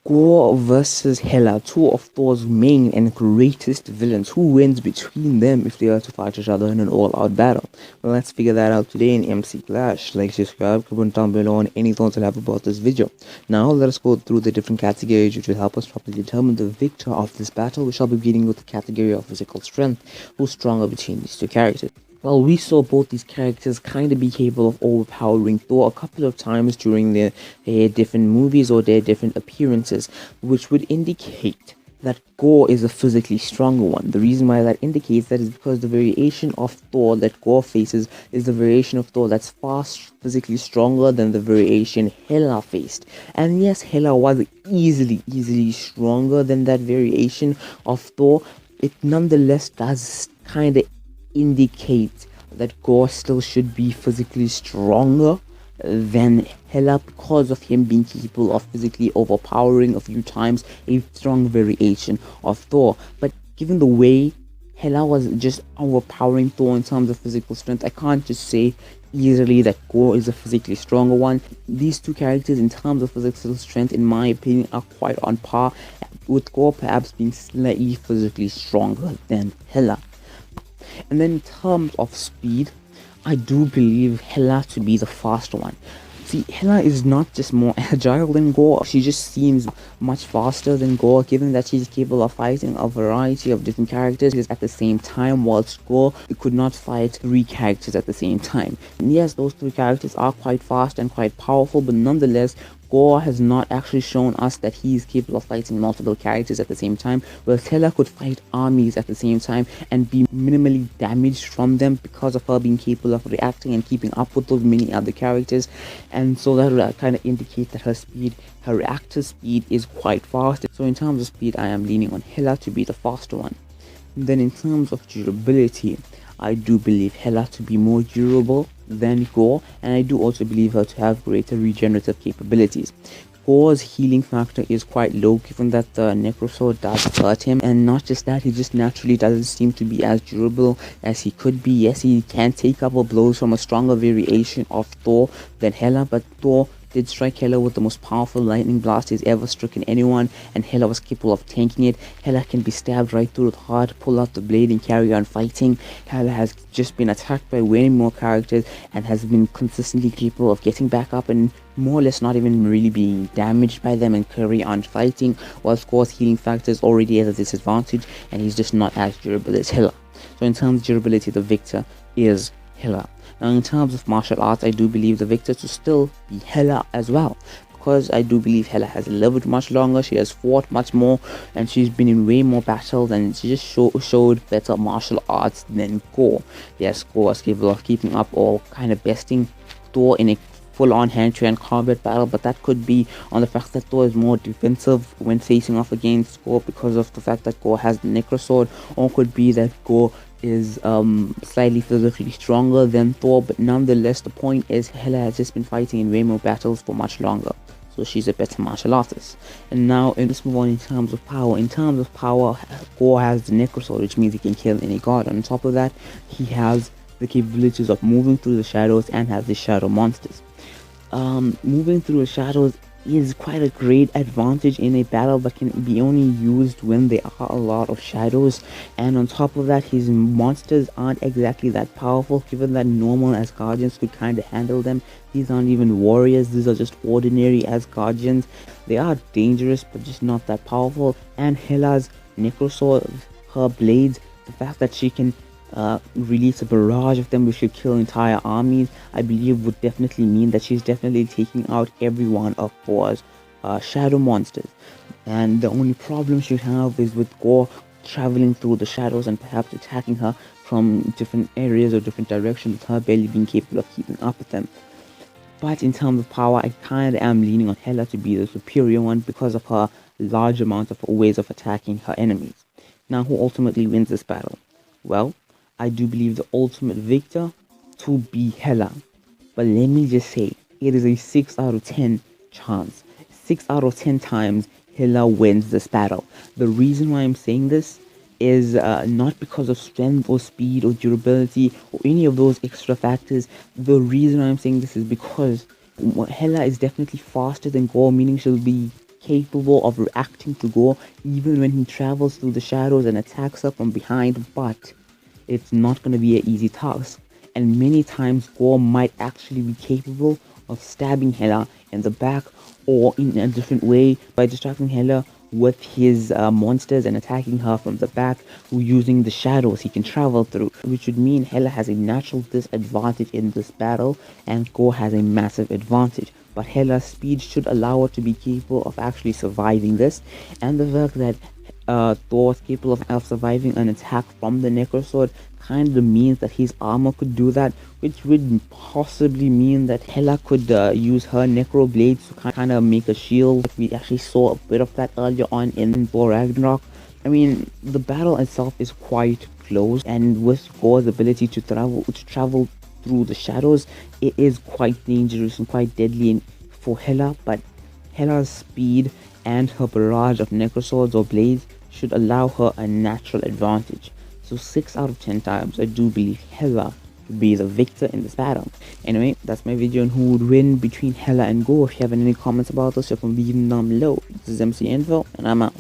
Gor versus Hela, two of Thor's main and greatest villains. Who wins between them if they are to fight each other in an all-out battle? Well, let's figure that out today in MC Clash. Like, subscribe, comment down below on any thoughts you have about this video. Now, let us go through the different categories which will help us properly determine the victor of this battle. We shall be beginning with the category of physical strength. Who's stronger between these two characters? Well, we saw both these characters kind of be capable of overpowering Thor a couple of times during their different movies or their different appearances, which would indicate that Gor is a physically stronger one. The reason why that indicates that is because the variation of Thor that Gor faces is the variation of Thor that's far physically stronger than the variation Hela faced. And yes, Hela was easily stronger than that variation of Thor. It nonetheless does kind of indicate that Gor still should be physically stronger than Hela because of him being capable of physically overpowering a few times a strong variation of Thor. But given the way Hela was just overpowering Thor in terms of physical strength, I can't just say easily that Gor is a physically stronger one. These two characters in terms of physical strength, in my opinion, are quite on par, with Gor perhaps being slightly physically stronger than Hela. And then in terms of speed, I do believe Hela to be the faster one. See, Hela is not just more agile than Gor, she just seems much faster than Gor, given that she's capable of fighting a variety of different characters at the same time, whilst Gor could not fight 3 characters at the same time. And yes, those 3 characters are quite fast and quite powerful, but nonetheless, Gor has not actually shown us that he is capable of fighting multiple characters at the same time, whereas Hela could fight armies at the same time and be minimally damaged from them because of her being capable of reacting and keeping up with those many other characters. And so that would kind of indicate that her reactive speed is quite fast. So in terms of speed, I am leaning on Hela to be the faster one. And then in terms of durability, I do believe Hela to be more durable than Gor, and I do also believe her to have greater regenerative capabilities. Gor's healing factor is quite low, given that the Necrosword does hurt him, and not just that, he just naturally doesn't seem to be as durable as he could be. Yes, he can take up blows from a stronger variation of Thor than Hela, but Thor did strike Hela with the most powerful lightning blast he's ever stricken anyone, and Hela was capable of tanking it. Hela can be stabbed right through the heart, pull out the blade and carry on fighting. Hela has just been attacked by way more characters and has been consistently capable of getting back up and more or less not even really being damaged by them and carry on fighting, whilst Gor's healing factor is already at a disadvantage and he's just not as durable as Hela. So in terms of durability, the victor is Hela. Now in terms of martial arts, I do believe the victor to still be Hela as well, because I do believe Hela has lived much longer, she has fought much more, and she's been in way more battles, and she just showed better martial arts than Gor. Yes, Gor was capable of keeping up or kind of besting Thor in a full-on hand-to-hand combat battle, but that could be on the fact that Thor is more defensive when facing off against Gor because of the fact that Gor has the Necrosword, or could be that Gor is slightly physically stronger than Thor, but nonetheless the point is Hela has just been fighting in way more battles for much longer, so she's a better martial artist. And now let's move on in terms of power. In terms of power, Gor has the Necrosword, which means he can kill any god. On top of that, he has the capabilities of moving through the shadows and has the shadow monsters. Moving through the shadows is quite a great advantage in a battle, but can be only used when there are a lot of shadows. And on top of that, his monsters aren't exactly that powerful, given that normal Asgardians could kind of handle them. These aren't even warriors, these are just ordinary Asgardians. They are dangerous but just not that powerful. And Hela's Necrosword, her blades, the fact that she can release a barrage of them which could kill entire armies, I believe would definitely mean that she's definitely taking out every one of Gor's shadow monsters. And the only problem she'd have is with Gor traveling through the shadows and perhaps attacking her from different areas or different directions, with her barely being capable of keeping up with them. But in terms of power, I kind of am leaning on Hela to be the superior one because of her large amount of ways of attacking her enemies. Now, who ultimately wins this battle? Well, I do believe the ultimate victor to be Hela. But let me just say, it is a 6 out of 10 chance. 6 out of 10 times Hela wins this battle. The reason why I'm saying this is not because of strength or speed or durability or any of those extra factors. The reason I'm saying this is because Hela is definitely faster than Gor, meaning she'll be capable of reacting to Gor even when he travels through the shadows and attacks her from behind, but it's not going to be an easy task. And many times Gor might actually be capable of stabbing Hela in the back or in a different way by distracting Hela with his monsters and attacking her from the back using the shadows he can travel through, which would mean Hela has a natural disadvantage in this battle and Gor has a massive advantage. But Hela's speed should allow her to be capable of actually surviving this, and the fact that Thor was capable of surviving an attack from the Necrosword kind of means that his armor could do that, which would possibly mean that Hela could use her Necro Blades to kind of make a shield. We actually saw a bit of that earlier on in Thor Ragnarok. I mean, the battle itself is quite close, and with Gor's ability to travel through the shadows, it is quite dangerous and quite deadly for Hela. But Hela's speed and her barrage of Necroswords or blades should allow her a natural advantage. So 6 out of 10 times I do believe Hela to be the victor in this battle. Anyway, that's my video on who would win between Hela and Gor. If you have any comments about this, you can leave them down below. This is MC Info, and I'm out.